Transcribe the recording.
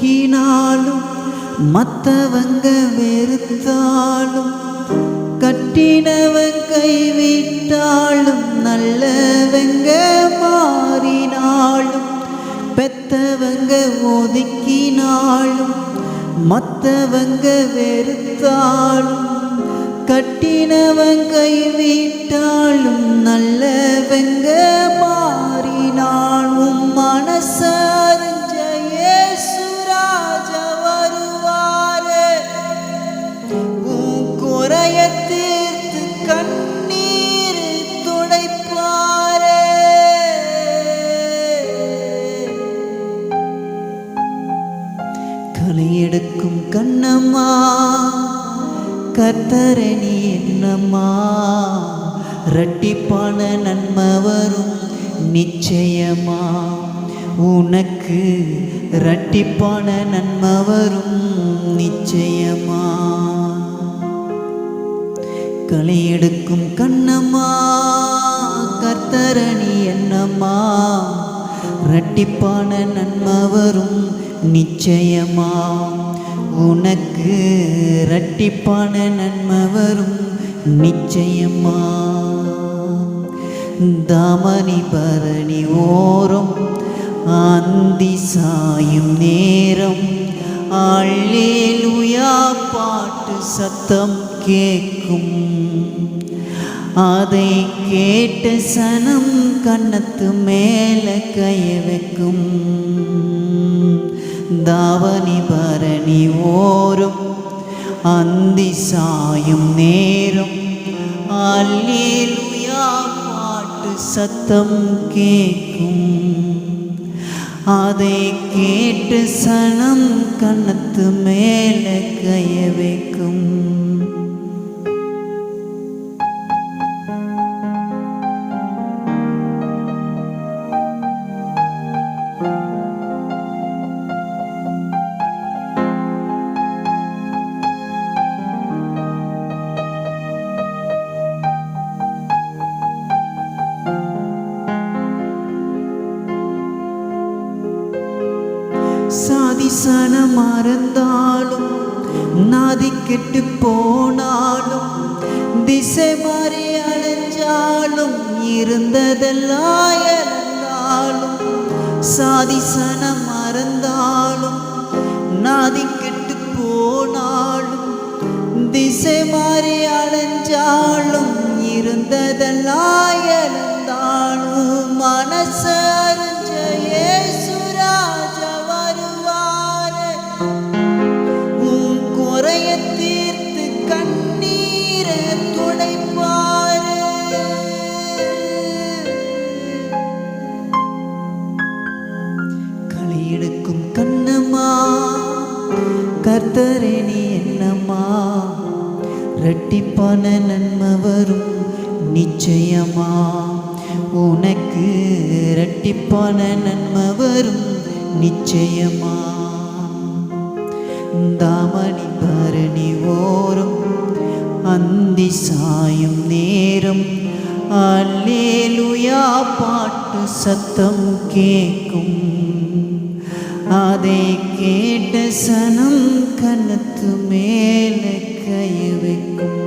ஒதுக்கினாலும் மற்றவங்க வெறுத்தாலும் கட்டினவன் கைவிட்டாலும் நல்லவங்க மாறினாலும் பெத்தவங்க ஒதுக்கினாலும் மற்றவங்க வெறுத்தாலும் கட்டினவன் கைவிட்டாலும் நல்லவங்க மாறினாலும் மனசறிஞ்ச இயேசு ராஜா வருவாரே உன் குறைய தீர்த்து கண்ணீர் துடைப்பாரே களியெடுக்கும் கண்ணம்மா கர்த்தரணி என்னம்மா இரட்டிப்பான நன்மை வரும் நிச்சயமா உனக்கு இரட்டிப்பான நன்மை வரும் நிச்சயமா களியெடுக்கும் கண்ணம்மா கர்த்தரணி என்னம்மா இரட்டிப்பான நன்மை வரும் நிச்சயமா உனக்கு இரட்டிப்பான நன்மை வரும் நிச்சயமா தாமனி பரணி ஓரம் அந்தி சாயும் நேரம் அல்லேலூயா பாட்டு சத்தம் கேட்கும் அதை கேட்ட சனம் கண்ணத்து மேல கைய வைக்கும் தாவணி பரணி ஓரம் அந்தி சாயும் நேரம் அல்லேலூயா பாட்டு சத்தம் கேட்கும் அதை கேட்டு சனம் கண்ணத்து மேல கைய வைக்கும் சாதிசன மறந்தாலும் நாதி கெட்டு போனாலும் திசை மாறி அலைஞ்சாலும் இருந்ததெல்லாம் இழந்தாலும் சாதிசன மறந்தாலும் நாதி கெட்டு போனாலும் திசை மாறி அலைஞ்சாலும் இருந்ததெல்லாம் இழந்தாலும் மனசறிஞ்ச இயேசு தீர்த்து கண்ணீரை துடைப்பாரு களியெடுக்கும் கண்ணம்மா கர்த்தரணி என்னம்மா இரட்டிப்பான நன்மை வரும் நிச்சயமா உனக்கு இரட்டிப்பான நன்மை வரும் நிச்சயமா தாமணி பரணி ஓரம் அந்தி சாயும் நேரம் அல்லேலூயா பாட்டு சத்தம் கேட்கும் அதை கேட்ட சனம் கண்ணத்து மேல கைய வைக்கும்